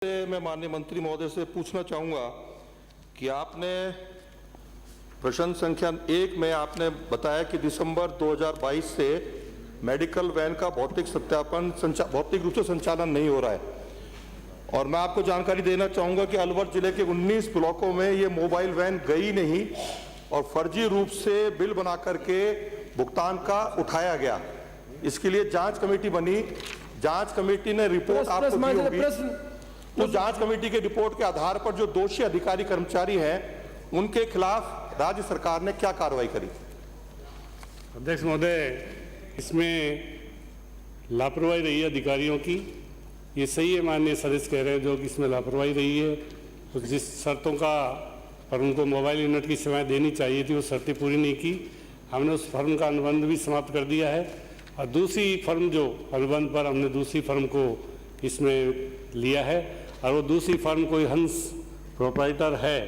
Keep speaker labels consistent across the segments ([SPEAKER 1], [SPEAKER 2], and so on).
[SPEAKER 1] मैं माननीय मंत्री महोदय से पूछना चाहूँगा कि आपने प्रश्न संख्या 1 में आपने बताया कि दिसंबर 2022 से मेडिकल वैन का भौतिक सत्यापन भौतिक रूप से संचालन नहीं हो रहा है। और मैं आपको जानकारी देना चाहूँगा कि अलवर जिले के 19 ब्लॉकों में ये मोबाइल वैन गई नहीं और फर्जी रूप से बिल बना करके भुगतान का उठाया गया। इसके लिए जांच कमेटी बनी, जांच कमेटी ने रिपोर्ट आपको दी होगी। तो जांच कमेटी के रिपोर्ट के आधार पर जो दोषी अधिकारी कर्मचारी हैं उनके खिलाफ राज्य सरकार ने क्या कार्रवाई करी?
[SPEAKER 2] अध्यक्ष महोदय, इसमें लापरवाही रही है अधिकारियों की, ये सही है। माननीय सदस्य कह रहे हैं जो कि इसमें लापरवाही रही है। तो जिस शर्तों का पर उनको मोबाइल यूनिट की सेवाएं देनी चाहिए थी वो शर्तें पूरी नहीं की। हमने उस फर्म का अनुबंध भी समाप्त कर दिया है और दूसरी फर्म जो अनुबंध पर हमने दूसरी फर्म को इसमें लिया है और वो दूसरी फर्म कोई हंस प्रोप्राइटर है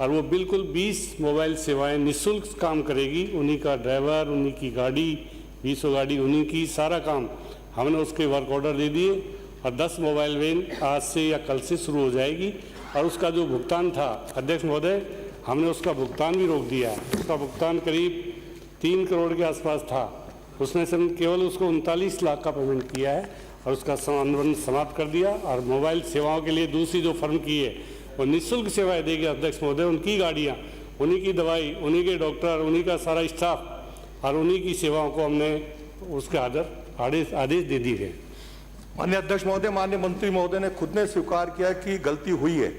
[SPEAKER 2] और वो बिल्कुल 20 मोबाइल सेवाएं निःशुल्क काम करेगी। उन्हीं का ड्राइवर, उन्हीं की गाड़ी, 20 गाड़ी उन्हीं की, सारा काम हमने उसके वर्क ऑर्डर दे दिए और 10 मोबाइल वैन आज से या कल से शुरू हो जाएगी। और उसका जो भुगतान था अध्यक्ष महोदय, हमने उसका भुगतान भी रोक दिया है। उसका भुगतान करीब 3 करोड़ के आसपास था, उसमें से हम केवल उसको 39 लाख का पेमेंट किया है और उसका अनुबंध समाप्त कर दिया। और मोबाइल सेवाओं के लिए दूसरी जो फर्म की है वो निःशुल्क सेवाएं देगी अध्यक्ष महोदय। उनकी गाड़ियाँ, उन्हीं की दवाई, उन्हीं के डॉक्टर, उन्हीं का सारा स्टाफ और उन्हीं की सेवाओं को हमने उसके आदेश दे दिए हैं।
[SPEAKER 1] माननीय अध्यक्ष महोदय, माननीय मंत्री महोदय ने खुद ने स्वीकार किया कि गलती हुई है,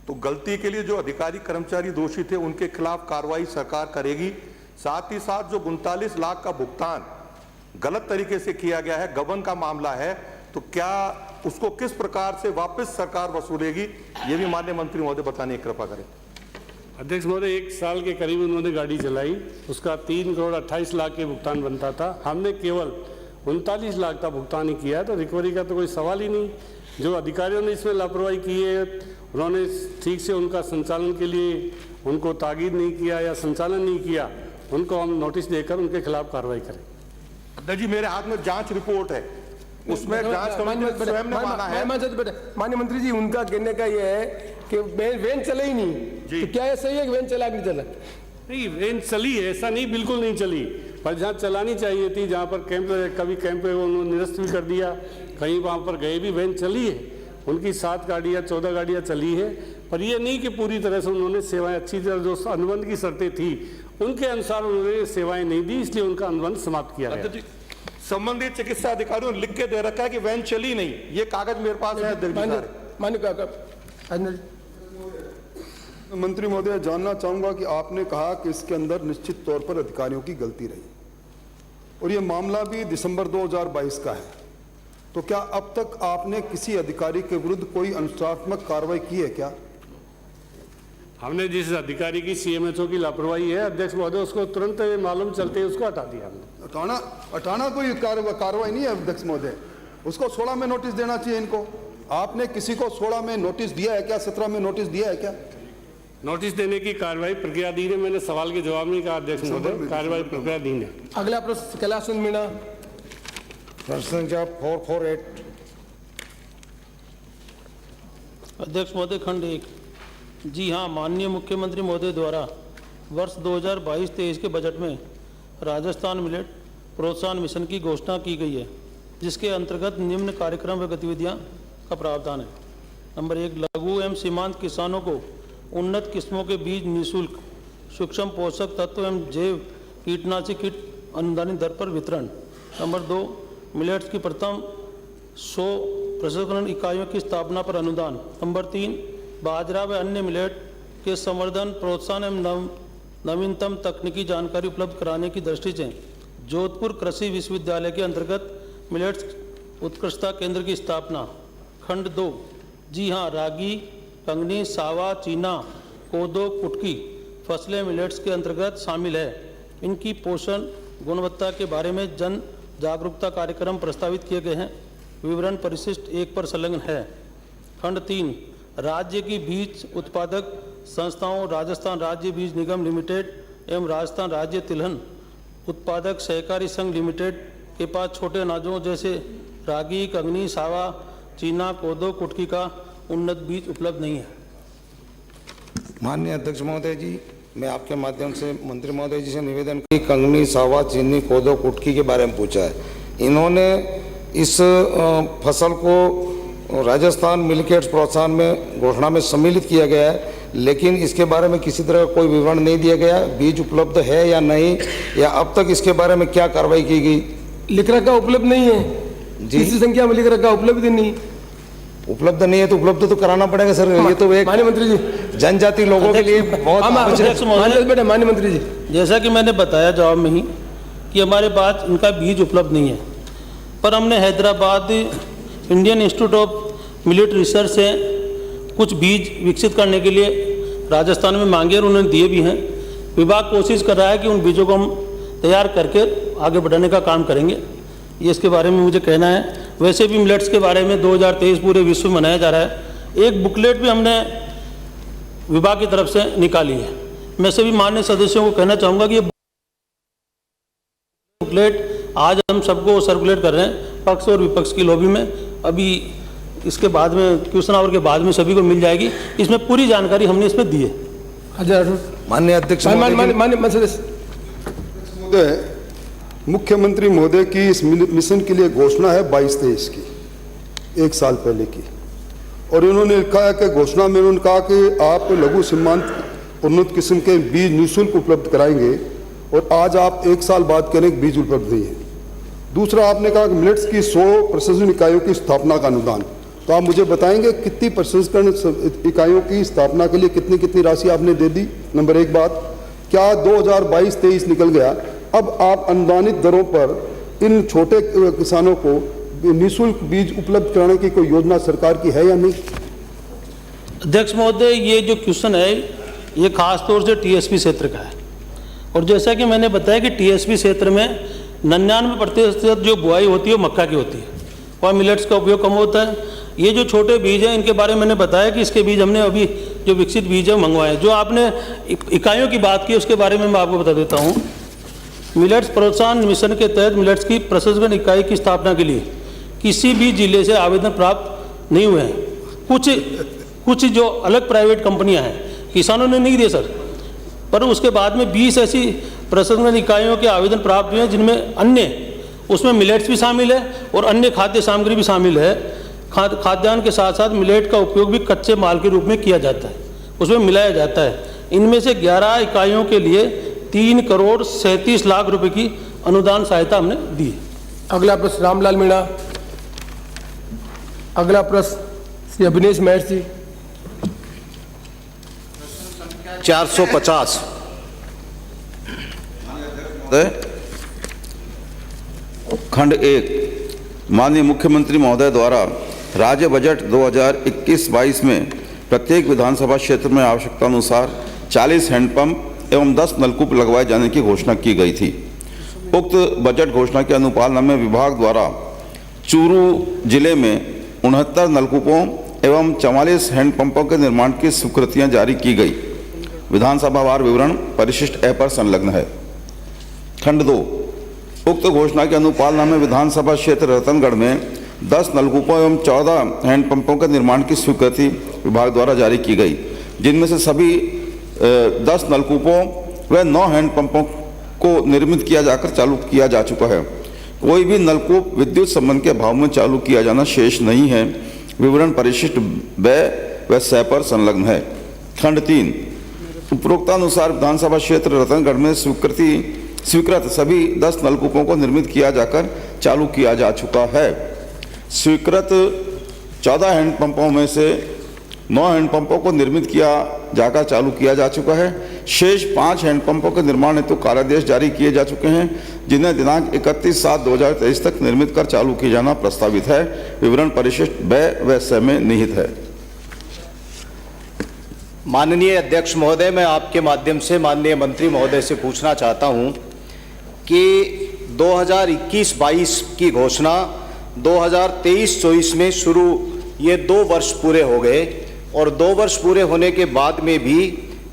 [SPEAKER 1] तो गलती के लिए जो अधिकारी कर्मचारी दोषी थे उनके खिलाफ कार्रवाई सरकार करेगी। साथ ही साथ जो 39 लाख का भुगतान गलत तरीके से किया गया है, गबन का मामला है, तो क्या उसको किस प्रकार से वापस सरकार वसूलेगी, ये भी माननीय मंत्री महोदय बताने की कृपा करें।
[SPEAKER 2] अध्यक्ष महोदय, 1 साल के करीब उन्होंने गाड़ी चलाई, उसका 3 करोड़ 28 लाख के भुगतान बनता था। हमने केवल 39 लाख का भुगतान ही किया है, तो रिकवरी का तो कोई सवाल ही नहीं। जो अधिकारियों ने इसमें लापरवाही की है, उन्होंने ठीक से उनका संचालन के लिए उनको ताकीद नहीं किया या संचालन नहीं किया, उनको हम नोटिस देकर उनके खिलाफ कार्रवाई करें।
[SPEAKER 1] अध्यक्ष जी, मेरे हाथ में जांच रिपोर्ट है, उसमें जांच कमेटी ने स्वयं ने माना है।
[SPEAKER 3] माननीय मंत्री जी, उनका कहने का यह है कि वैन चले ही नहीं, तो क्या ये सही है कि वैन चला कि नहीं चला?
[SPEAKER 2] नहीं, वैन चली है, ऐसा नहीं, बिल्कुल नहीं चली, पर जहाँ चलानी चाहिए थी, जहाँ पर कैंप, कभी कैंप उन्होंने निरस्त भी कर दिया, कहीं वहाँ पर गए भी, वैन चली है। उनकी 7 गाड़ियाँ 14 गाड़ियाँ चली है, पर यह नहीं कि पूरी तरह से उन्होंने सेवाएं अच्छी तरह जो अनुबंध की शर्तें थी उनके अनुसार उन्होंने सेवाएं नहीं दी, इसलिए उनका अनुबंध समाप्त किया गया।
[SPEAKER 1] संबंधित चिकित्सा अधिकारियों ने लिख के दे रखा है कि वैन चली नहीं, ये कागज मेरे पास है।
[SPEAKER 4] मंत्री महोदय, जानना चाहूंगा कि आपने कहा कि इसके अंदर निश्चित तौर पर अधिकारियों की गलती रही और ये मामला भी दिसंबर 2022 का है, तो क्या अब तक आपने किसी अधिकारी के विरुद्ध कोई अनुशासनात्मक कार्रवाई की है क्या?
[SPEAKER 2] हमने जिस अधिकारी की सीएमएचओ की लापरवाही है अध्यक्ष महोदय, उसको तुरंत मालूम चलते ही उसको हटा दिया हमने।
[SPEAKER 4] हटाना कोई कार्रवाई नहीं है अध्यक्ष महोदय, उसको 16 में नोटिस देना चाहिए इनको। आपने किसी को 16 में नोटिस दिया है क्या? 17 में नोटिस दिया है क्या?
[SPEAKER 2] नोटिस देने की कार्रवाई प्रक्रियाधीन है। मैंने सवाल के जवाब में कहा अध्यक्ष महोदय, कार्रवाई प्रक्रियाधीन है।
[SPEAKER 3] अगला प्रश्न कैलाश चंद मीणा,
[SPEAKER 4] प्रश्न संख्या 448।
[SPEAKER 5] अध्यक्ष महोदय, खंड 1। जी हाँ, माननीय मुख्यमंत्री महोदय द्वारा वर्ष 2022-23 के बजट में राजस्थान मिलेट प्रोत्साहन मिशन की घोषणा की गई है, जिसके अंतर्गत निम्न कार्यक्रम व गतिविधियां का प्रावधान है। नंबर 1, लघु एवं सीमांत किसानों को उन्नत किस्मों के बीज निःशुल्क, सूक्ष्म पोषक तत्व एवं जैव कीटनाशी किट अनुदानित दर पर वितरण। नंबर 2, मिलेट्स की प्रथम 100 प्रसंस्करण इकाइयों की स्थापना पर अनुदान। नंबर 3, बाजरा व अन्य मिलेट के संवर्धन, प्रोत्साहन एवं नवीनतम तकनीकी जानकारी उपलब्ध कराने की दृष्टि से जोधपुर कृषि विश्वविद्यालय के अंतर्गत मिलेट्स उत्कृष्टता केंद्र की स्थापना। खंड 2, जी हाँ, रागी, कंगनी, सावा, चीना, कोदो, कुटकी फसलें मिलेट्स के अंतर्गत शामिल है। इनकी पोषण गुणवत्ता के बारे में जन जागरूकता कार्यक्रम प्रस्तावित किए गए हैं। विवरण परिशिष्ट 1 पर संलग्न है। खंड 3, राज्य की बीज उत्पादक संस्थाओं राजस्थान राज्य बीज निगम लिमिटेड एवं राजस्थान राज्य तिलहन उत्पादक सहकारी संघ लिमिटेड के पास छोटे अनाजों जैसे रागी, कंगनी, सावा, चीना, कोदो, कुटकी का उन्नत बीज उपलब्ध नहीं है।
[SPEAKER 6] माननीय अध्यक्ष महोदय जी, मैं आपके माध्यम से मंत्री महोदय जी से निवेदन की कंगनी, सावा, चीनी, कोदो, कुटकी के बारे में पूछा है। इन्होंने इस फसल को राजस्थान मिलकेट्स प्रोत्साहन में घोषणा में सम्मिलित किया गया है, लेकिन इसके बारे में किसी तरह का कोई विवरण नहीं दिया गया। बीज उपलब्ध है या नहीं, या अब तक इसके बारे में क्या कार्रवाई की गई?
[SPEAKER 3] लिख रखा उपलब्ध नहीं है
[SPEAKER 6] जी।
[SPEAKER 3] किसी संख्या में लिख रखा उपलब्ध नहीं।
[SPEAKER 6] उपलब्ध नहीं है तो उपलब्ध तो कराना पड़ेगा सर। ये तो एक
[SPEAKER 3] माननीय मंत्री जी,
[SPEAKER 6] जनजाति लोगों के लिए बहुत
[SPEAKER 5] अध्यक्ष महोदय,
[SPEAKER 3] माननीय मंत्री जी,
[SPEAKER 5] जैसा कि मैंने बताया जवाब में ही कि हमारे पास इनका बीज उपलब्ध नहीं है, पर हमने Hyderabad Indian institute of millet research से कुछ बीज विकसित करने के लिए राजस्थान में मांगे और उन्होंने दिए भी हैं। विभाग कोशिश कर रहा है कि उन बीजों को हम तैयार करके आगे बढ़ाने का काम करेंगे। ये इसके बारे में मुझे कहना है। वैसे भी मिलेट्स के बारे में 2023 पूरे विश्व में मनाया जा रहा है। एक बुकलेट भी हमने विभाग की तरफ से निकाली है। मैं सभी माननीय सदस्यों को कहना चाहूँगा कि ये बुकलेट आज हम सबको सर्कुलेट कर रहे हैं पक्ष और विपक्ष की लॉबी में। अभी इसके बाद में क्वेश्चन आवर के बाद में सभी को मिल जाएगी। इसमें पूरी जानकारी हमने इसमें दी है।
[SPEAKER 6] माननीय अध्यक्ष
[SPEAKER 4] महोदय, मुख्यमंत्री महोदय की इस मिशन के लिए घोषणा है 22-23 की, 1 साल पहले की, और इन्होंने लिखा है कि घोषणा में उन्होंने कहा कि आप लघु सीमांत उन्नत किस्म के बीज निःशुल्क उपलब्ध कराएंगे, और आज आप 1 साल बाद कह रहे हैं कि बीज उपलब्ध नहीं है। दूसरा, आपने कहा कि मिलेट्स की 100 प्रसंस्करण इकाइयों की स्थापना का अनुदान, तो आप मुझे बताएंगे कितनी प्रसंस्करण इकाइयों की स्थापना के लिए कितनी राशि आपने दे दी? नंबर 1 बात, क्या 2022-23 निकल गया, अब आप अनुदानित दरों पर इन छोटे किसानों को निःशुल्क बीज उपलब्ध कराने की कोई योजना सरकार की है या नहीं?
[SPEAKER 5] अध्यक्ष महोदय, ये जो क्वेश्चन है ये खास तौर से टीएसपी क्षेत्र का है, और जैसा कि मैंने बताया कि टीएसपी क्षेत्र में 99% जो बुआई होती है वो मक्का की होती है, वहाँ मिलेट्स का उपयोग कम होता है। ये जो छोटे बीज हैं इनके बारे में मैंने बताया कि इसके बीज हमने अभी जो विकसित बीज है मंगवाए। जो आपने इकाइयों की बात की उसके बारे में मैं आपको बता देता हूँ। मिलेट्स प्रोत्साहन मिशन के तहत मिलेट्स की प्रसंस्करण इकाई की स्थापना के लिए किसी भी जिले से आवेदन प्राप्त नहीं हुए हैं। कुछ जो अलग प्राइवेट कंपनियां हैं किसानों ने नहीं दिए सर, पर उसके बाद में 20 ऐसी प्रसंस्करण इकाइयों के आवेदन प्राप्त हुए हैं जिनमें अन्य उसमें मिलेट्स भी शामिल है और अन्य खाद्य सामग्री भी शामिल है। खाद्यान्न के साथ साथ मिलेट का उपयोग भी कच्चे माल के रूप में किया जाता है, उसमें मिलाया जाता है। इनमें से 11 इकाइयों के लिए 3 करोड़ 37 लाख रुपए की अनुदान सहायता हमने दी है।
[SPEAKER 3] अगला प्रश्न रामलाल मीणा। अगला प्रश्न श्री अभिनेश महर जी।
[SPEAKER 7] 450 खंड 1 माननीय मुख्यमंत्री महोदय द्वारा राज्य बजट 2021-22 में प्रत्येक विधानसभा क्षेत्र में आवश्यकता अनुसार 40 हैंडपंप एवं 10 नलकूप लगवाए जाने की घोषणा की गई थी। उक्त बजट घोषणा के अनुपालन में विभाग द्वारा चूरू जिले में 69 नलकूपों एवं 44 हैंडपंपों के निर्माण की स्वीकृतियां जारी की गई। विधानसभावार विवरण परिशिष्ट ए पर संलग्न है। खंड 2 उक्त घोषणा के अनुपालन में विधानसभा क्षेत्र रतनगढ़ में 10 नलकूपों एवं 14 हैंडपंपों के निर्माण की स्वीकृति विभाग द्वारा जारी की गई, जिनमें से सभी 10 नलकूपों व 9 हैंडपंपों को निर्मित किया जाकर चालू किया जा चुका है। कोई भी नलकूप विद्युत संबंध के अभाव में चालू किया जाना शेष नहीं है। विवरण परिशिष्ट ब व स पर संलग्न है। खंड 3 उपरोक्तानुसार विधानसभा क्षेत्र रतनगढ़ में स्वीकृत सभी 10 नलकूपों को निर्मित किया जाकर चालू किया जा चुका है। स्वीकृत 14 हैंडपंपों में से 9 हैंडपंपों को निर्मित किया जाकर चालू किया जा चुका है। शेष 5 हैंडपंपों के निर्माण हेतु कार्यादेश जारी किए जा चुके हैं, जिन्हें दिनांक 31/7/2023 तक निर्मित कर चालू किया जाना प्रस्तावित है। विवरण परिशिष्ट ब व स में निहित है। माननीय अध्यक्ष महोदय, मैं आपके माध्यम से माननीय मंत्री महोदय से पूछना चाहता हूं कि 2021-22 की घोषणा 2023-24 में शुरू, ये 2 वर्ष पूरे हो गए, और 2 वर्ष पूरे होने के बाद में भी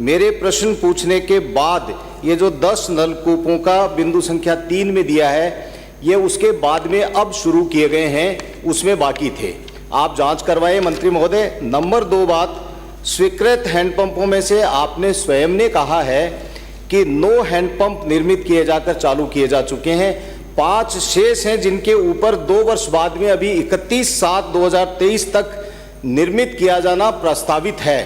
[SPEAKER 7] मेरे प्रश्न पूछने के बाद ये जो 10 नलकूपों का बिंदु संख्या 3 में दिया है, ये उसके बाद में अब शुरू किए गए हैं, उसमें बाकी थे।
[SPEAKER 8] आप जांच करवाएं मंत्री महोदय। नंबर 2 बात, स्वीकृत हैंडपंपों में से आपने स्वयं ने कहा है कि 9 हैंडपंप निर्मित किए जाकर चालू किए जा चुके हैं, 5 शेष हैं जिनके ऊपर 2 वर्ष बाद में अभी 31/7/2023 तक निर्मित किया जाना प्रस्तावित है,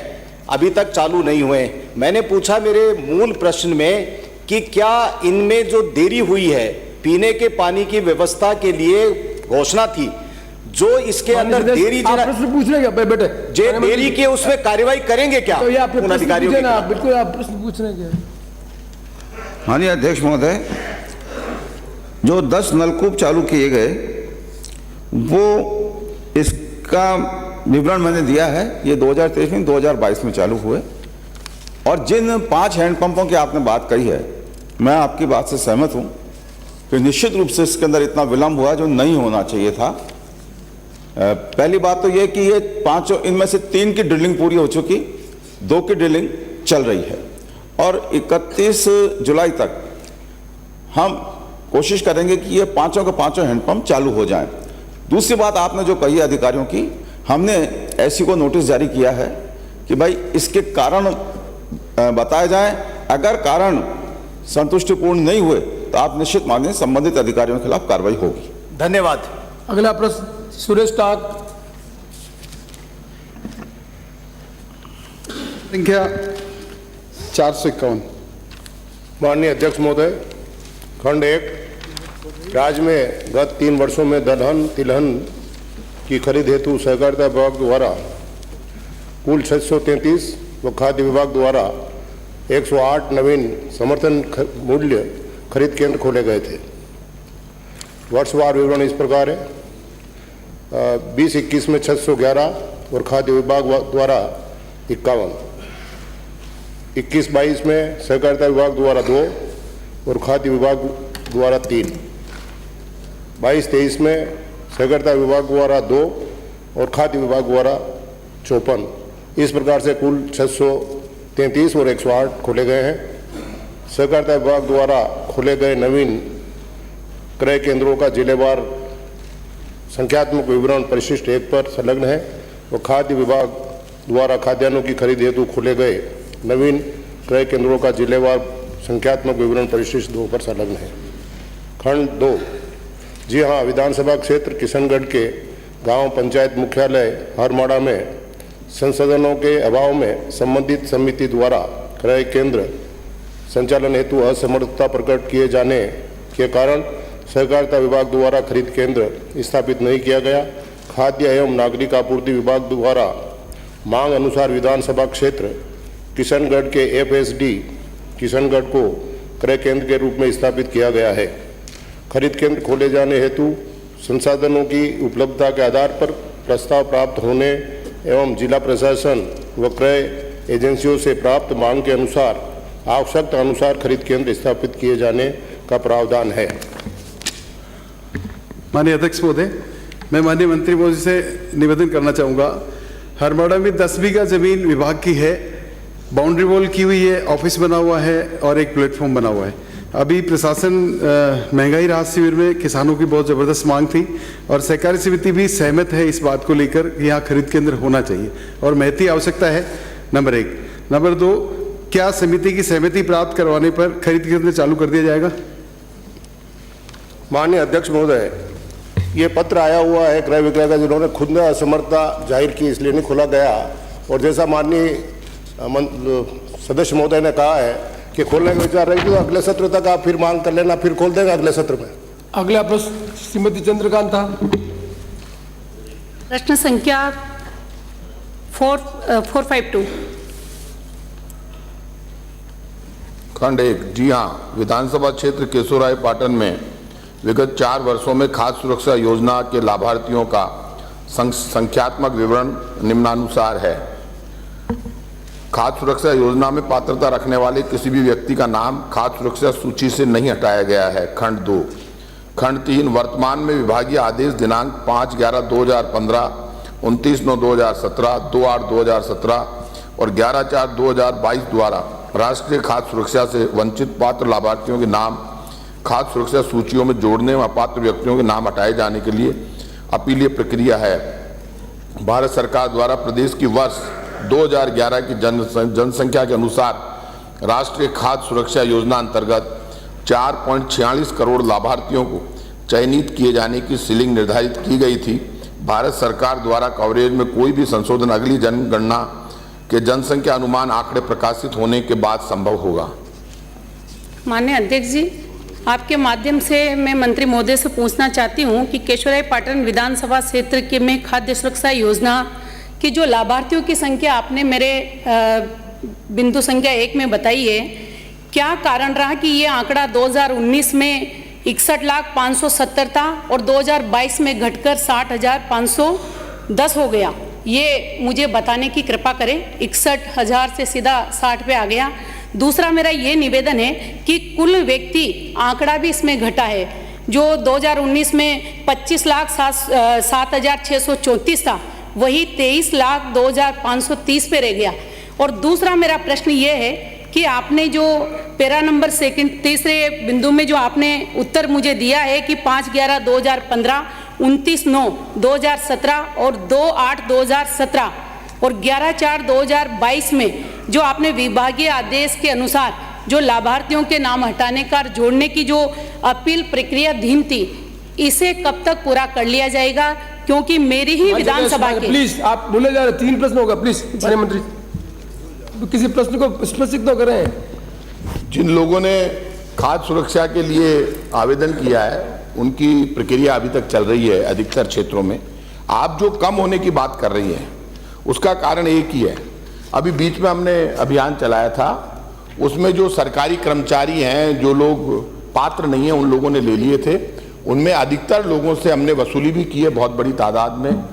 [SPEAKER 8] अभी तक चालू नहीं हुए। मैंने पूछा मेरे मूल प्रश्न में कि क्या इनमें जो देरी हुई है, पीने के पानी की व्यवस्था के लिए घोषणा थी, जो इसके अंदर देरी
[SPEAKER 3] आप प्रश्न पूछ रहे हैं बेटे,
[SPEAKER 8] जे देरी के उसमें कार्रवाई करेंगे क्या
[SPEAKER 3] तो ये आप
[SPEAKER 8] उन अधिकारियों
[SPEAKER 3] पूछे
[SPEAKER 8] के
[SPEAKER 3] ना,
[SPEAKER 8] खिलाफ?
[SPEAKER 3] बिल्कुल आप प्रश्न पूछ रहे हैं।
[SPEAKER 7] माननीय अध्यक्ष महोदय, जो 10 नलकूप चालू किए गए वो इसका विवरण मैंने दिया है। ये 2023 में 2022 में चालू हुए। और जिन 5 हैंडपंपों की आपने बात कही है, मैं आपकी बात से सहमत हूं कि निश्चित रूप से इसके अंदर इतना विलंब हुआ जो नहीं होना चाहिए था। पहली बात तो ये कि ये 5, इनमें से 3 की ड्रिलिंग पूरी हो चुकी, 2 की ड्रिलिंग चल रही है और 31 जुलाई तक हम कोशिश करेंगे कि ये 5 के 5 हैंडपंप चालू हो जाएं। दूसरी बात आपने जो कही अधिकारियों की, हमने एससी को नोटिस जारी किया है कि भाई इसके कारण बताए जाएं। अगर कारण संतुष्टिपूर्ण नहीं हुए तो आप निश्चित मानिए संबंधित अधिकारियों के खिलाफ कार्रवाई होगी।
[SPEAKER 8] धन्यवाद।
[SPEAKER 3] अगला प्रश्न सुरेश टाक,
[SPEAKER 4] संख्या 451।
[SPEAKER 9] माननीय अध्यक्ष महोदय, खंड 1, राज्य में गत 3 वर्षों में दलहन तिलहन की खरीद हेतु सहकारिता विभाग द्वारा कुल 633 व खाद्य विभाग द्वारा 108 नवीन समर्थन मूल्य खरीद केंद्र खोले गए थे। वर्षवार विवरण इस प्रकार है। 20-21 में 611 और खाद्य विभाग द्वारा 51, 21-22 में सहकारिता विभाग द्वारा 2 और खाद्य विभाग द्वारा 3, 22-23 में सहकारिता विभाग द्वारा 2 और खाद्य विभाग द्वारा 54। इस प्रकार से कुल 633 और 108 खोले गए हैं। सहकारिता विभाग द्वारा खोले गए नवीन क्रय केंद्रों का जिलेवार संख्यात्मक विवरण परिशिष्ट 1 पर संलग्न है और खाद्य विभाग द्वारा खाद्यान्नों की खरीद हेतु खोले गए नवीन क्रय केंद्रों का जिलेवार संख्यात्मक विवरण परिशिष्ट 2 पर संलग्न है। खंड 2, जी हाँ, विधानसभा क्षेत्र किशनगढ़ के गांव पंचायत मुख्यालय हरमाड़ा में संसाधनों के अभाव में संबंधित समिति द्वारा क्रय केंद्र संचालन हेतु असमर्थता प्रकट किए जाने के कारण सहकारिता विभाग द्वारा खरीद केंद्र स्थापित नहीं किया गया। खाद्य एवं नागरिक आपूर्ति विभाग द्वारा मांग अनुसार विधानसभा क्षेत्र किशनगढ़ के FSD किशनगढ़ को क्रय केंद्र के रूप में स्थापित किया गया है। खरीद केंद्र खोले जाने हेतु संसाधनों की उपलब्धता के आधार पर प्रस्ताव प्राप्त होने एवं जिला प्रशासन व क्रय एजेंसियों से प्राप्त मांग के अनुसार आवश्यकता अनुसार खरीद केंद्र स्थापित किए जाने का प्रावधान है।
[SPEAKER 4] माननीय अध्यक्ष महोदय, मैं माननीय मंत्री महोदय से निवेदन करना चाहूँगा। हरमाड़ा में 10 बीघा जमीन विभाग की है, बाउंड्री वॉल की हुई है, ऑफिस बना हुआ है और एक प्लेटफॉर्म बना हुआ है। अभी प्रशासन महंगाई राहत शिविर में किसानों की बहुत ज़बरदस्त मांग थी और सहकारी समिति भी सहमत है इस बात को लेकर कि यहाँ खरीद केंद्र होना चाहिए और महती आवश्यकता है, नंबर 1। नंबर 2, क्या समिति की सहमति प्राप्त करवाने पर खरीद केंद्र चालू कर दिया जाएगा?
[SPEAKER 9] माननीय अध्यक्ष महोदय, ये पत्र आया हुआ है क्रय विक्रय का, जिन्होंने खुद ने असमर्थता जाहिर की इसलिए नहीं खोला गया। और जैसा माननीय सदस्य महोदय ने कहा है कि खोलने का विचार रहेगी तो अगले सत्र तक आप फिर मांग कर लेना, फिर खोल देंगे अगले सत्र में।
[SPEAKER 3] अगला प्रश्न श्रीमती चंद्रकांता,
[SPEAKER 10] प्रश्न संख्या 452।
[SPEAKER 11] खंड 1, जी हाँ, विधानसभा क्षेत्र केशोराय पाटन में विगत 4 वर्षों में खाद्य सुरक्षा योजना के लाभार्थियों का संख्यात्मक विवरण निम्नानुसार है। खाद्य सुरक्षा योजना में पात्रता रखने वाले किसी भी व्यक्ति का नाम खाद्य सुरक्षा सूची से नहीं हटाया गया है। खंड 2। खंड 3, वर्तमान में विभागीय आदेश दिनांक 5/11/2015, 29/9/2017, 2/8/2017 और 11/4/2022 द्वारा राष्ट्रीय खाद्य सुरक्षा से वंचित पात्र लाभार्थियों के नाम खाद्य सुरक्षा सूचियों में जोड़ने व अपात्र व्यक्तियों के नाम हटाए जाने के लिए अपीलीय प्रक्रिया है। भारत सरकार द्वारा प्रदेश की वर्ष 2011 की जनसंख्या के अनुसार राष्ट्रीय खाद्य सुरक्षा योजना अंतर्गत 4.46 करोड़ लाभार्थियों को चयनित किए जाने की सीलिंग निर्धारित की गई थी। भारत सरकार द्वारा कवरेज में कोई भी संशोधन अगली जनगणना के जनसंख्या अनुमान आंकड़े प्रकाशित होने के बाद संभव होगा।
[SPEAKER 10] माननीय अध्यक्ष जी, आपके माध्यम से मैं मंत्री महोदय से पूछना चाहती हूं कि केशवरायपाटन विधानसभा क्षेत्र के में खाद्य सुरक्षा योजना की जो लाभार्थियों की संख्या आपने मेरे बिंदु संख्या 1 में बताई है, क्या कारण रहा कि ये आंकड़ा 2019 में 61,570 था और 2022 में घटकर 60,510 हो गया? ये मुझे बताने की कृपा करें। 61,000 से सीधा 60 पे आ गया। दूसरा मेरा ये निवेदन है कि कुल व्यक्ति आंकड़ा भी इसमें घटा है, जो 2019 में 25,07,634 था, वही 23,02,530 पे रह गया। और दूसरा मेरा प्रश्न ये है कि आपने जो पैरा नंबर तीसरे बिंदु में जो आपने उत्तर मुझे दिया है कि 5/11/2015, 29/9/2017 और 2/8/2017 और 11/4/2022 में जो आपने विभागीय आदेश के अनुसार जो लाभार्थियों के नाम हटाने का जोड़ने की जो अपील प्रक्रिया धीम थी, इसे कब तक पूरा कर लिया जाएगा? क्योंकि मेरी ही विधानसभा के
[SPEAKER 3] प्लीज आप बोले जा रहे 3 प्रश्न होगा, प्लीज माननीय मंत्री किसी प्रश्न को स्पष्ट तो करें।
[SPEAKER 11] जिन लोगों ने खाद्य सुरक्षा के लिए आवेदन किया है उनकी प्रक्रिया अभी तक चल रही है अधिकतर क्षेत्रों में। आप जो कम होने की बात कर रही हैं उसका कारण एक ही है। अभी बीच में हमने अभियान चलाया था, उसमें जो सरकारी कर्मचारी हैं, जो लोग पात्र नहीं हैं, उन लोगों ने ले लिए थे। उनमें अधिकतर लोगों से हमने वसूली भी की है, बहुत बड़ी तादाद में,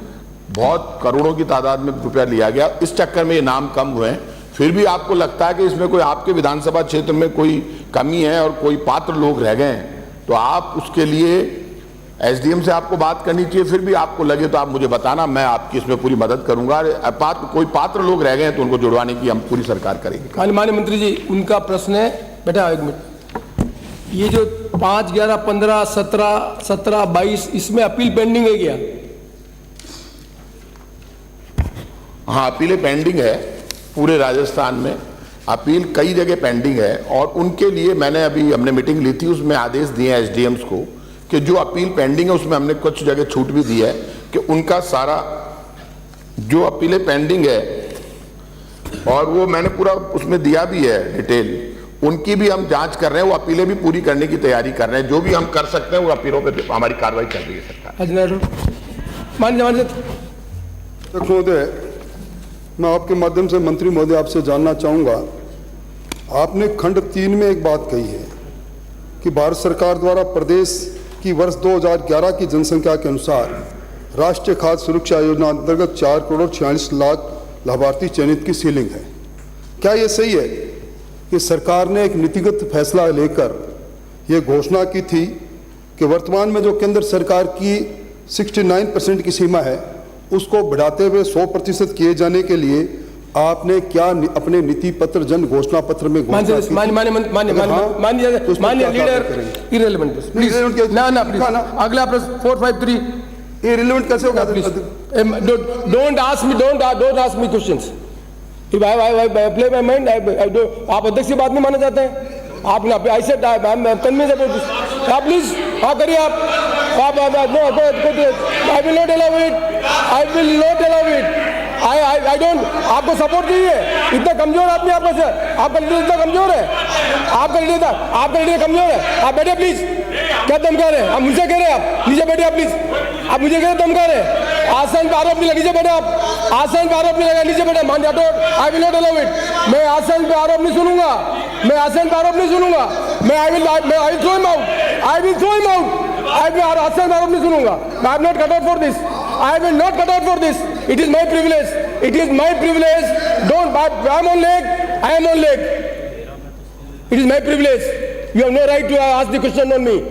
[SPEAKER 11] बहुत करोड़ों की तादाद में रुपया लिया गया। इस चक्कर में ये नाम कम हुए हैं। फिर भी आपको लगता है कि इसमें कोई आपके विधानसभा क्षेत्र में कोई कमी है और कोई पात्र लोग रह गए हैं, तो आप उसके लिए एसडीएम से आपको बात करनी चाहिए। फिर भी आपको लगे तो आप मुझे बताना, मैं आपकी इसमें पूरी मदद करूंगा। कोई पात्र लोग रह गए हैं तो उनको जुड़वाने की हम पूरी सरकार करेंगे।
[SPEAKER 3] माननीय मंत्री जी, उनका प्रश्न है, बेटा 1 मिनट, ये जो 5, 11, 15, 17, 17, 22 इसमें अपील पेंडिंग है क्या?
[SPEAKER 11] हाँ, अपीलें पेंडिंग है पूरे राजस्थान में। अपील कई जगह पेंडिंग है और उनके लिए हमने मीटिंग ली थी, उसमें आदेश दिए एसडीएम्स को कि जो अपील पेंडिंग है उसमें हमने कुछ जगह छूट भी दी है कि उनका सारा जो अपीलें पेंडिंग है, और वो मैंने पूरा उसमें दिया भी है डिटेल, उनकी भी हम जांच कर रहे हैं। वो अपीलें भी पूरी करने की तैयारी कर रहे हैं। जो भी हम कर सकते हैं वो अपीलों पे हमारी कार्रवाई चल रही है सरकार।
[SPEAKER 4] महोदय, मैं आपके माध्यम से मंत्री महोदय आपसे जानना चाहूँगा, आपने खंड 3 में एक बात कही है कि भारत सरकार द्वारा प्रदेश की वर्ष 2011 की जनसंख्या के अनुसार राष्ट्रीय खाद्य सुरक्षा योजना अंतर्गत 4,46,00,000 लाभार्थी चयनित की सीलिंग है। क्या ये सही है कि सरकार ने एक नीतिगत फैसला लेकर ये घोषणा की थी कि वर्तमान में जो केंद्र सरकार की 69% की सीमा है उसको बढ़ाते हुए 100% किए जाने के लिए आपने क्या अपने नीति पत्र जन घोषणा पत्र में घोषणा
[SPEAKER 3] लीडर इररिलेवेंट प्लीज ना प्लीज अगला प्रश्न 453
[SPEAKER 4] इररिलेवेंट कैसे होगा?
[SPEAKER 3] Don't ask me questions. If I play my mind, आप अध्यक्ष की बात नहीं मानना चाहते हैं? आप I said I am convinced about this. आप प्लीज हाँ करिए आप आई will not allow it, I will not allow it. I don't, आपको सपोर्ट चाहिए? इतना कमजोर आदमी आपका से, आपका लीडर इतना कमजोर है, आपका लीडर कमजोर है। आप बैठे प्लीज। क्या धमका रहे हैं आप? मुझसे कह रहे हैं आप नीचे बैठे आप प्लीज। आप मुझे कह रहे धमका रहे हैं? आसन पे आरोप नहीं लगा, नीचे बैठे आप। आसन पे आरोप नहीं लगा, नीचे बैठे। मान जाते आई विल नॉट अलाउ इट। मैं आसन पे आरोप नहीं सुनूंगा, मैं आसन पे आरोप नहीं सुनूंगा। मैं I will throw him out, I will throw him out. आसन पे आरोप नहीं सुनूंगा। I am not cut out for this, I will not cut out for this. It is my privilege. It is my privilege. Don't. I am on leg. I am on leg. It is my privilege. You have no right to ask the question on me.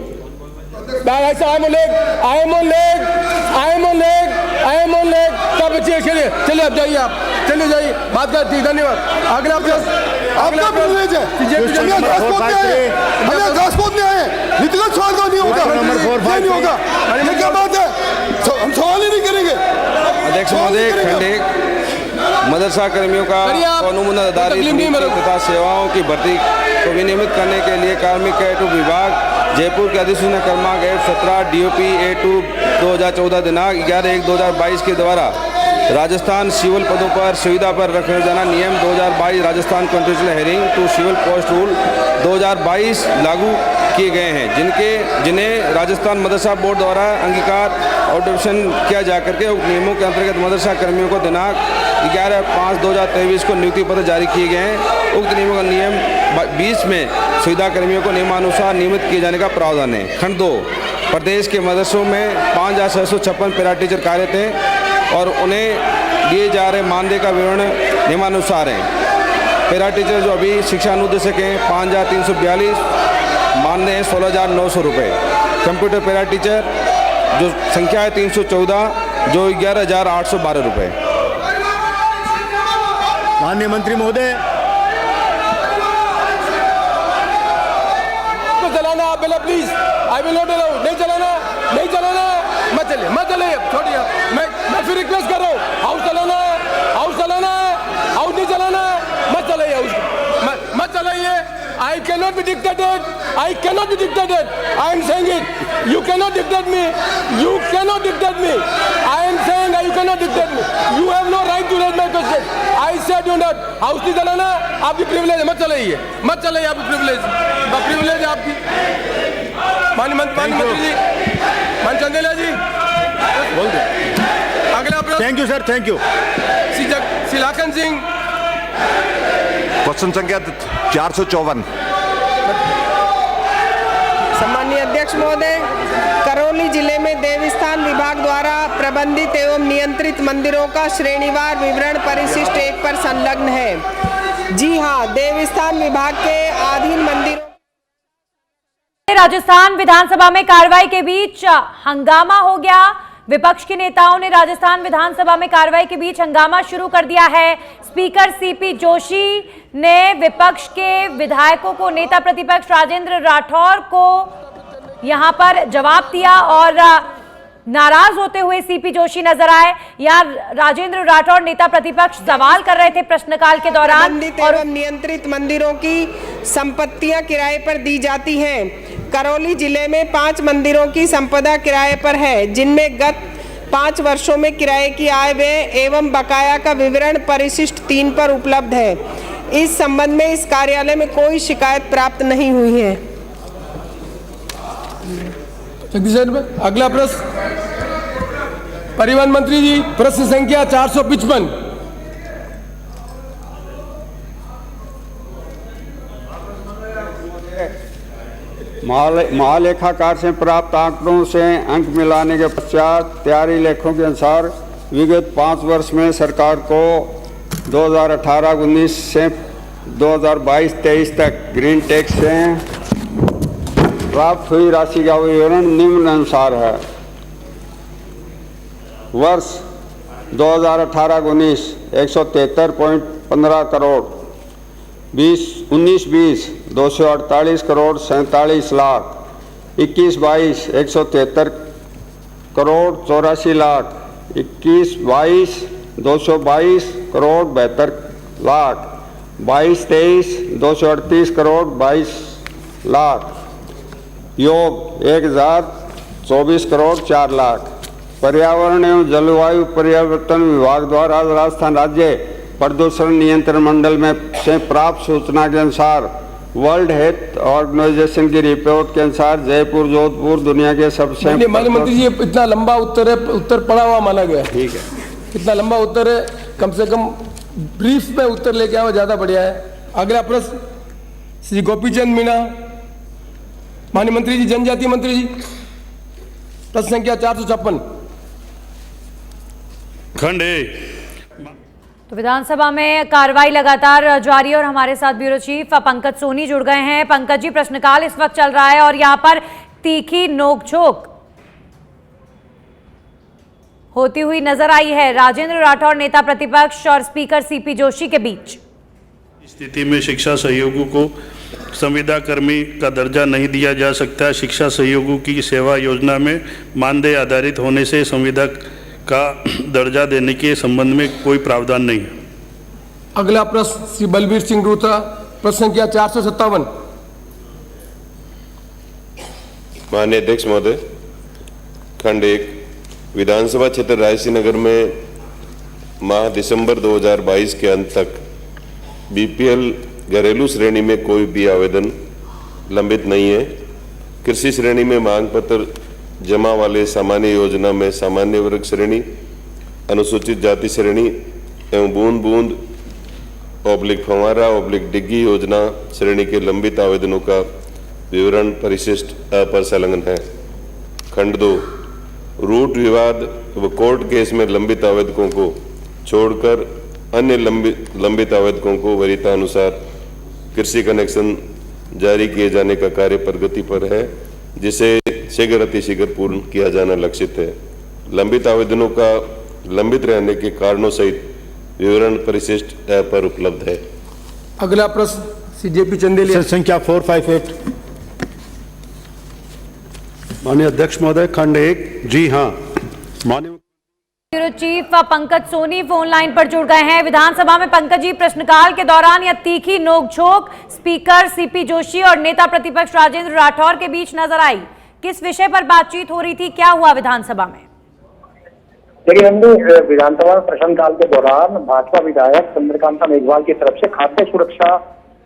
[SPEAKER 3] I am on leg. I am on leg. I am on leg. I am on leg. सब बच्चे चलिए चलिए आप जाइए, आप चलिए जाइए, बात करती है। धन्यवाद। अगला प्रश्न
[SPEAKER 4] आपका प्रिविलेज है। घासपोत नहीं आए, नीतिगत सवाल तो नहीं होगा, नहीं होगा। ये क्या बात है? हम सवाल ही नहीं करेंगे।
[SPEAKER 3] अध्यक्ष महोदय, खंड 1 मदरसा कर्मियों का अनुबंध आधारित नियुक्ति तथा सेवाओं की भर्ती को विनियमित करने के लिए कार्मिक A2 विभाग जयपुर के अधिसूचना क्रमांक F17 DOP A2 2014 दिनांक 11/1/2022 के द्वारा राजस्थान सिविल पदों पर सुविधा पर रखे जाना नियम 2022 Rajasthan constitutional hearing to civil post rule 2022 लागू किए गए हैं, जिन्हें राजस्थान मदरसा बोर्ड द्वारा अंगीकार और एडॉप्शन किया जाकर के उक्त नियमों के अंतर्गत मदरसा कर्मियों को दिनांक 11/5/2023 को नियुक्ति पत्र जारी किए गए हैं। उक्त नियमों का नियम 20 में सुविधा कर्मियों को नियमानुसार नियमित किए जाने का प्रावधान है। खंड 2 प्रदेश के मदरसों में 5,656 पैरा टीचर कार्यरत हैं और उन्हें दिए जा रहे मानदेय का विवरण नियमानुसार है। पैरा टीचर जो अभी शिक्षा अनुदेशक हैं 5,342, मानदेय है 16,900 रुपये। कंप्यूटर पैरा टीचर जो संख्या है 314 जो 11,812 रुपये।
[SPEAKER 8] माननीय मंत्री महोदय,
[SPEAKER 3] चलाना आप पहले please, I will not allow. नहीं चलाना, नहीं चलाना, मत चलिए, मत चलिए, छोड़िए। मैं फिर रिक्वेस्ट कर रहा हूँ, हाउस चलाना है, हाउस चलाना है, हाउस नहीं चलाना है, मत चलाइए हाउस, मत चलाइए। I cannot be dictated. I cannot be dictated. I am saying it. You cannot dictate me. You cannot dictate me. I am saying you cannot dictate me. You have no right to raise my question. I said you not. House नहीं चलाना, आपकी privilege है, मत चलाइए, मत चलाइए, आपकी privilege है आपकी। माननीय मंत्री जी, मान चंदेला जी, बोल दे। अगला प्रश्न।
[SPEAKER 8] Thank you sir, thank you.
[SPEAKER 3] Silakhan Singh,
[SPEAKER 12] question संख्या 454।
[SPEAKER 13] सम्मानीय अध्यक्ष महोदय, करौली जिले में देवस्थान विभाग द्वारा प्रबंधित एवं नियंत्रित मंदिरों का श्रेणीवार विवरण परिशिष्ट 1 पर संलग्न है। जी हाँ, देवस्थान विभाग के अधीन मंदिरों।
[SPEAKER 14] राजस्थान विधानसभा में कार्रवाई के बीच हंगामा हो गया। विपक्ष के नेताओं ने राजस्थान विधानसभा में कार्रवाई के बीच हंगामा शुरू कर दिया है। स्पीकर सीपी जोशी ने विपक्ष के विधायकों को, नेता प्रतिपक्ष राजेंद्र राठौर को यहां पर जवाब दिया और नाराज होते हुए सीपी जोशी नजर आए। यहाँ राजेंद्र राठौर नेता प्रतिपक्ष सवाल कर रहे थे प्रश्नकाल के दौरान।
[SPEAKER 13] और नियंत्रित मंदिरों की संपत्तियां किराए पर दी जाती हैं। करौली जिले में 5 मंदिरों की संपदा किराए पर है, जिनमें गत 5 वर्षों में किराए की आय व्यय एवं बकाया का विवरण परिशिष्ट 3 पर उपलब्ध है। इस संबंध में इस कार्यालय में कोई शिकायत प्राप्त नहीं हुई है।
[SPEAKER 3] अगला प्रश्न परिवहन मंत्री जी, प्रश्न संख्या 455।
[SPEAKER 15] महालेखाकार से प्राप्त आंकड़ों से अंक मिलाने के पश्चात तैयारी लेखों के अनुसार विगत 5 वर्ष में सरकार को 2018-19 से 2022-23 तक ग्रीन टैक्स से प्राप्त हुई राशि का विवरण निम्नानुसार है। वर्ष 2018-19 173.15 करोड़, 19-20 248 करोड़ 47 लाख, 21-22 173 करोड़ 84 लाख, 21-22 222 करोड़ 72 लाख, 22-23 238 करोड़ 22 लाख, योग 1024 करोड़ 4 लाख। पर्यावरण एवं जलवायु परिवर्तन विभाग द्वारा राजस्थान राज्य प्रदूषण नियंत्रण मंडल में से प्राप्त सूचना के अनुसार वर्ल्ड हेल्थ ऑर्गेनाइजेशन की रिपोर्ट के अनुसार जयपुर जोधपुर दुनिया के सबसे।
[SPEAKER 3] माननीय मंत्री जी, इतना लंबा उत्तर है, उत्तर पड़ा हुआ माना गया।
[SPEAKER 15] ठीक है,
[SPEAKER 3] इतना लंबा उत्तर है, कम से कम ब्रीफ में उत्तर लेके आओ, ज्यादा बढ़िया है। अगला प्रश्न श्री गोपीचंद मीणा, माननीय मंत्री जी, जनजातीय मंत्री जी, प्रश्न संख्या 456।
[SPEAKER 2] खंड 1।
[SPEAKER 14] तो विधानसभा में कार्रवाई लगातार जारी और हमारे साथ ब्यूरो चीफ पंकज सोनी जुड़ गए हैं। पंकज जी, प्रश्नकाल इस वक्त चल रहा है और यहां पर तीखी नोकझोंक होती हुई नजर आई है राजेंद्र राठौर नेता प्रतिपक्ष और स्पीकर सीपी जोशी के बीच।
[SPEAKER 2] स्थिति में शिक्षा सहयोगी को संविदा कर्मी का दर्जा नहीं दिया जा सकता। शिक्षा सहयोगी की सेवा योजना में मानदेय आधारित होने से संविदा का दर्जा देने के संबंध में कोई प्रावधान नहीं है।
[SPEAKER 3] अगला प्रश्न श्री बलबीर सिंह रूथा, प्रश्न संख्या 457।
[SPEAKER 16] माननीय अध्यक्ष महोदय, खंड 1 विधानसभा क्षेत्र रायसी नगर में माह दिसंबर 2022 के अंत तक बीपीएल घरेलू श्रेणी में कोई भी आवेदन लंबित नहीं है। कृषि श्रेणी में मांग पत्र जमा वाले सामान्य योजना में सामान्य वर्ग श्रेणी, अनुसूचित जाति श्रेणी एवं बूंद बूंद ऑब्लिक फंवारा ऑब्लिक डिग्गी योजना श्रेणी के लंबित आवेदनों का विवरण परिशिष्ट पर संलग्न है। खंड 2 रूट विवाद व कोर्ट केस में लंबित आवेदकों को छोड़कर अन्य लंबित आवेदकों को वरीयतानुसार कृषि कनेक्शन जारी किए जाने का कार्य प्रगति पर है, जिसे शीघ्र अतिशीघ्र पूर्ण किया जाना लक्षित है। लंबित आवेदनों का लंबित रहने के कारणों सहित विवरण परिशिष्ट पर उपलब्ध है।
[SPEAKER 3] अगला प्रश्न श्री जेपी चंदेलिया,
[SPEAKER 17] संख्या 458।
[SPEAKER 2] माननीय अध्यक्ष महोदय, खंड 1 जी हाँ। माननीय
[SPEAKER 14] bureau chief Pankaj Soni phone line पर जुड़ गए हैं। विधानसभा में पंकज जी, प्रश्नकाल के दौरान यह तीखी नोकझोंक स्पीकर सीपी जोशी और नेता प्रतिपक्ष राजेंद्र राठौर के बीच नजर आई। किस विषय पर बातचीत हो रही थी, क्या हुआ विधानसभा में?
[SPEAKER 18] देखिए, हमने विधानसभा में प्रश्नकाल के दौरान भाजपा विधायक चंद्रकांता मेघवाल की तरफ से खाद्य सुरक्षा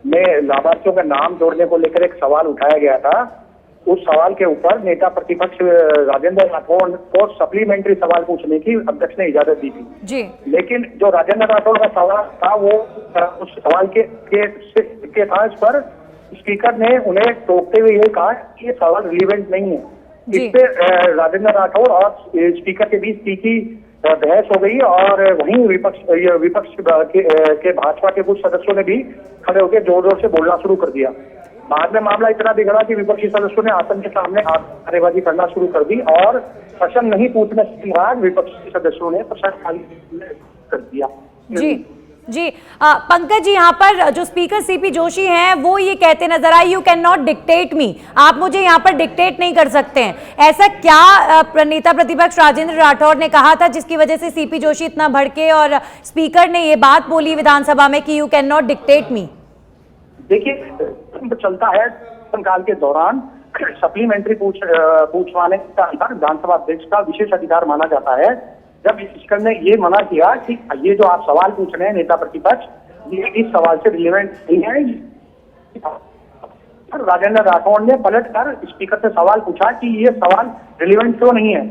[SPEAKER 18] में लाभार्थियों का नाम जोड़ने को लेकर एक सवाल उठाया गया था। उस सवाल के ऊपर नेता प्रतिपक्ष राजेंद्र राठौड़ को सप्लीमेंट्री सवाल पूछने की अध्यक्ष ने इजाजत दी थी
[SPEAKER 14] जी।
[SPEAKER 18] लेकिन जो राजेंद्र राठौड़ का सवाल था वो उस सवाल के था, इस पर स्पीकर ने उन्हें टोकते हुए ये कहा कि ये सवाल रिलीवेंट नहीं है। इस पे राजेंद्र राठौड़ और स्पीकर के बीच तीखी बहस हो गई और वहीं विपक्ष के भाजपा के कुछ सदस्यों ने भी खड़े होकर जोर जोर से बोलना शुरू कर दिया। बाद में मामला इतना बिगड़ा कि विपक्षी सदस्यों ने आसन के सामने नारेबाजी करना शुरू कर दी और प्रश्न नहीं पूछने के बाद विपक्षी सदस्यों ने प्रश्न खाली कर दिया।
[SPEAKER 14] जी पंकज जी, यहाँ पर जो स्पीकर सीपी जोशी हैं वो ये कहते नजर आए, यू कैन नॉट डिक्टेट मी, आप मुझे यहाँ पर डिक्टेट नहीं कर सकते हैं। ऐसा क्या नेता प्रतिपक्ष राजेंद्र राठौड़ ने कहा था जिसकी वजह से सीपी जोशी इतना भड़के और स्पीकर ने ये बात बोली विधानसभा में कि यू कैन नॉट डिक्टेट मी?
[SPEAKER 18] देखिए, चलता है प्रश्नकाल के दौरान सप्लीमेंट्री पूछवाने का विधानसभा अध्यक्ष का विशेष अधिकार माना जाता है। जब स्पीकर ने ये मना किया कि ये जो आप सवाल पूछ रहे हैं नेता प्रतिपक्ष, ये इस सवाल से रिलेवेंट नहीं है, राजेंद्र राठौड़ ने पलटकर स्पीकर से सवाल पूछा कि ये सवाल रिलेवेंट क्यों नहीं है।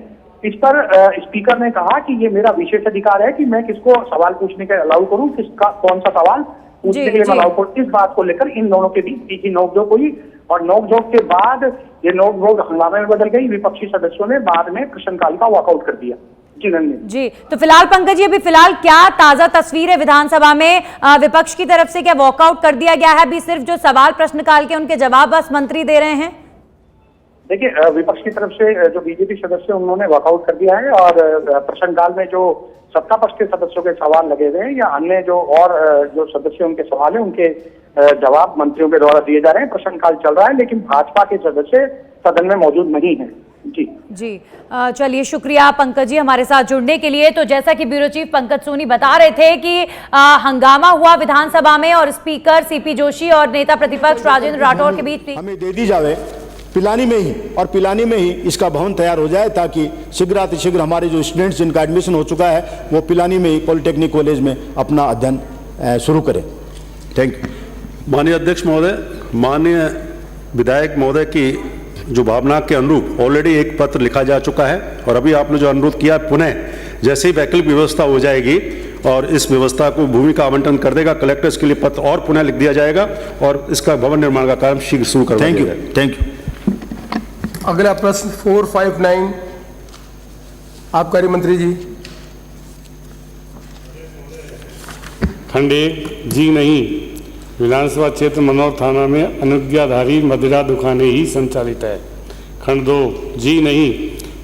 [SPEAKER 18] इस पर स्पीकर ने कहा कि ये मेरा विशेष अधिकार है कि मैं किसको सवाल पूछने के अलाउ करूं, किसका कौन सा सवाल पूछने के लिए मैं अलाउ करूं। इस बात को लेकर इन दोनों के बीच तीखी नोकझोंक हुई और नोकझोंक के बाद ये नोकझोंक हंगामे में बदल गई। विपक्षी सदस्यों ने बाद में प्रश्नकाल का वॉकआउट कर दिया। जी, तो फिलहाल पंकज जी, अभी फिलहाल क्या ताजा तस्वीर है विधानसभा में? विपक्ष की तरफ से क्या वॉकआउट कर दिया गया है? अभी सिर्फ जो सवाल प्रश्नकाल के उनके जवाब बस मंत्री दे रहे हैं? देखिए, विपक्ष की तरफ से जो बीजेपी सदस्य उन्होंने वॉकआउट कर दिया है और प्रश्नकाल में जो सत्ता पक्ष के सदस्यों के सवाल लगे हुए हैं या अन्य जो सदस्य उनके सवाल है उनके जवाब मंत्रियों के द्वारा दिए जा रहे हैं। प्रश्नकाल चल रहा है लेकिन भाजपा के सदस्य सदन में मौजूद नहीं है। जी,
[SPEAKER 14] चलिए, शुक्रिया पंकज जी हमारे साथ जुड़ने के लिए। तो जैसा कि ब्यूरो चीफ पंकज सोनी बता रहे थे कि हंगामा हुआ विधानसभा में और स्पीकर सीपी जोशी और नेता प्रतिपक्ष राजेंद्र राठौड़ के बीच
[SPEAKER 17] हमें दे दी जावे पिलानी में ही, और पिलानी में ही इसका भवन तैयार हो जाए ताकि शीघ्र हमारे जो स्टूडेंट्स जिनका एडमिशन हो चुका है वो पिलानी में ही पॉलिटेक्निक कॉलेज में अपना अध्ययन शुरू करें। Thank you.
[SPEAKER 2] माननीय अध्यक्ष महोदय, माननीय विधायक महोदय की जो भावना के अनुरूप ऑलरेडी एक पत्र लिखा जा चुका है और अभी आपने जो अनुरोध किया पुनः जैसे ही वैकल्पिक व्यवस्था हो जाएगी और इस व्यवस्था को भूमि का आवंटन कर देगा कलेक्टर, इसके लिए पत्र और पुनः लिख दिया जाएगा और इसका भवन निर्माण का काम शीघ्र शुरू कर दिया जाएगा।
[SPEAKER 17] Thank you.
[SPEAKER 3] अगला प्रश्न 459 आबकारी मंत्री जी।
[SPEAKER 2] खंड 1 जी नहीं, विधानसभा क्षेत्र मनौर थाना में अनुज्ञाधारी मदिरा दुकानें ही संचालित है। खंड 2 जी नहीं,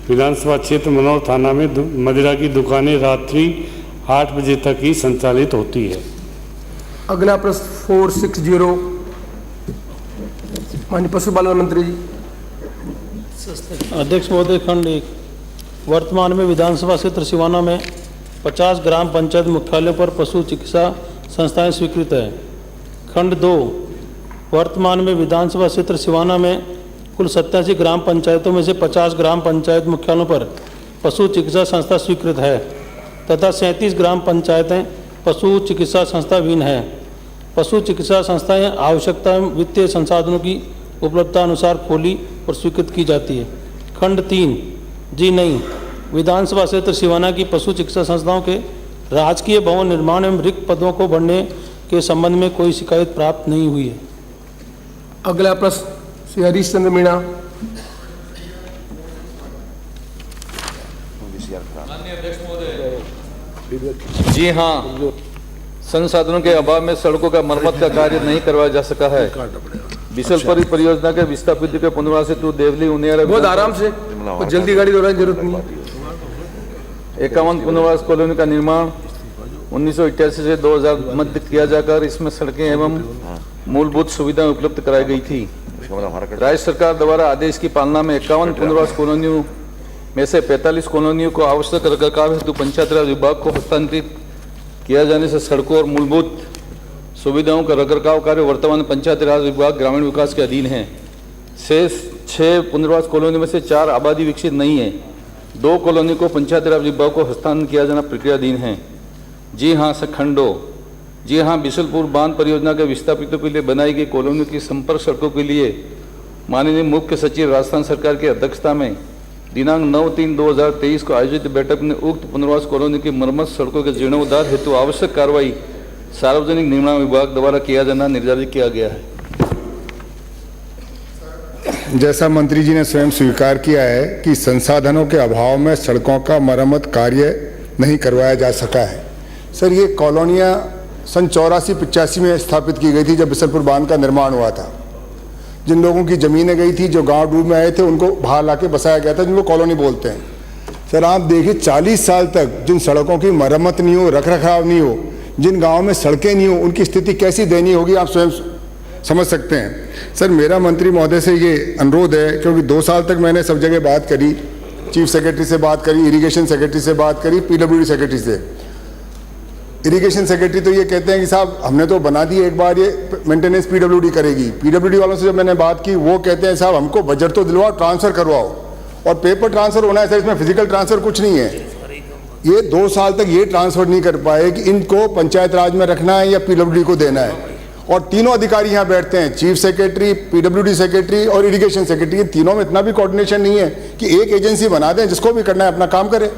[SPEAKER 2] विधानसभा क्षेत्र मनौर थाना में मदिरा की दुकानें रात्रि 8 बजे तक ही संचालित होती है।
[SPEAKER 3] अगला प्रश्न 460 माननीय पशुपालन मंत्री जी।
[SPEAKER 5] अध्यक्ष महोदय, खंड 1 वर्तमान में विधानसभा क्षेत्र सिवाना में 50 ग्राम पंचायत मुख्यालयों पर पशु चिकित्सा संस्थाएं स्वीकृत है। खंड 2, वर्तमान में विधानसभा क्षेत्र सिवाना में कुल 87 ग्राम पंचायतों में से 50 ग्राम पंचायत मुख्यालयों पर पशु चिकित्सा संस्था स्वीकृत है तथा 37 ग्राम पंचायतें पशु चिकित्सा संस्था विहीन है। पशु चिकित्सा संस्थाएं आवश्यकता वित्तीय संसाधनों की उपलब्धता अनुसार खोली और स्वीकृत की जाती है। खंड 3, जी नहीं, विधानसभा क्षेत्र सिवाना की पशु चिकित्सा संस्थाओं के राजकीय भवन निर्माण एवं रिक्त पदों को भरने के संबंध में कोई शिकायत प्राप्त नहीं हुई है।
[SPEAKER 3] अगला प्रश्न श्री हरीश चंद्र मीणा।
[SPEAKER 19] जी हाँ, संसाधनों के अभाव में सड़कों का मरम्मत का कार्य नहीं करवाया जा सका है। बिसलपुरी परियोजना के विस्थापित के पुनर्वास हेतु देवली उनियारा
[SPEAKER 3] बहुत आराम से, जल्दी गाड़ी दौड़ाने की जरूरत नहीं है।
[SPEAKER 19] 51 पुनर्वास कॉलोनी का निर्माण 1988 से 2000 मध्य किया जाकर इसमें सड़कें एवं मूलभूत सुविधाएं उपलब्ध कराई गई थी। राज्य सरकार द्वारा आदेश की पालना में 51 पुनर्वास कॉलोनियों में से 45 कॉलोनियों को आवश्यक रखरखाव हेतु पंचायत राज विभाग को हस्तांतरित किया जाने से सड़कों और मूलभूत सुविधाओं का रखरखाव कार्य वर्तमान पंचायत राज विभाग ग्रामीण विकास के अधीन है। शेष 6 पुनर्वास कॉलोनी में से 4 आबादी विकसित नहीं है। 2 कॉलोनी को पंचायत राज विभाग को हस्तांतरण किया जाना प्रक्रियाधीन है। जी हाँ खंडो, जी हाँ, बिशलपुर बांध परियोजना के विस्थापितों के लिए बनाई गई कॉलोनियों की संपर्क सड़कों के लिए माननीय मुख्य सचिव राजस्थान सरकार की अध्यक्षता में दिनांक 9/3/2023 को आयोजित बैठक में उक्त पुनर्वास कॉलोनी की मरम्मत सड़कों के जीर्णोद्धार हेतु आवश्यक कार्रवाई सार्वजनिक निर्माण विभाग द्वारा किया जाना निर्धारित किया गया है।
[SPEAKER 9] जैसा मंत्री जी ने स्वयं स्वीकार किया है कि संसाधनों के अभाव में सड़कों का मरम्मत कार्य नहीं करवाया जा सका है। सर, ये कॉलोनियाँ सन 84-85 में स्थापित की गई थी जब बिसलपुर बांध का निर्माण हुआ था। जिन लोगों की ज़मीनें गई थी, जो गांव डूब में आए थे, उनको बाहर लाके बसाया गया था, जिनको कॉलोनी बोलते हैं। सर, आप देखिए 40 साल तक जिन सड़कों की मरम्मत नहीं हो, रखरखाव नहीं हो, जिन गाँव में सड़कें नहीं हो, उनकी स्थिति कैसी दयनीय होगी आप स्वयं समझ सकते हैं। सर, मेरा मंत्री महोदय से ये अनुरोध है, क्योंकि 2 साल तक मैंने सब जगह बात करी, चीफ सेक्रेटरी से बात करी, इरिगेशन सेक्रेटरी से बात करी, PWD सेक्रेटरी से। इरिगेशन सेक्रेटरी तो ये कहते हैं कि साहब हमने तो बना दी एक बार, ये मेंटेनेंस PWD करेगी। PWD वालों से जब मैंने बात की, वो कहते हैं साहब हमको बजट तो दिलवाओ, ट्रांसफ़र करवाओ, और पेपर ट्रांसफ़र होना है सर, इसमें फिजिकल ट्रांसफ़र कुछ नहीं है। ये 2 साल तक ये ट्रांसफ़र नहीं कर पाए कि इनको पंचायत राज में रखना है या PWD को देना है। और तीनों अधिकारी यहाँ बैठते हैं, चीफ सेक्रेटरी, PWD सेक्रेटरी और इरिगेशन सेक्रेटरी, तीनों में इतना भी कोऑर्डिनेशन नहीं है कि एक एजेंसी बना दें, जिसको भी करना है अपना काम करे।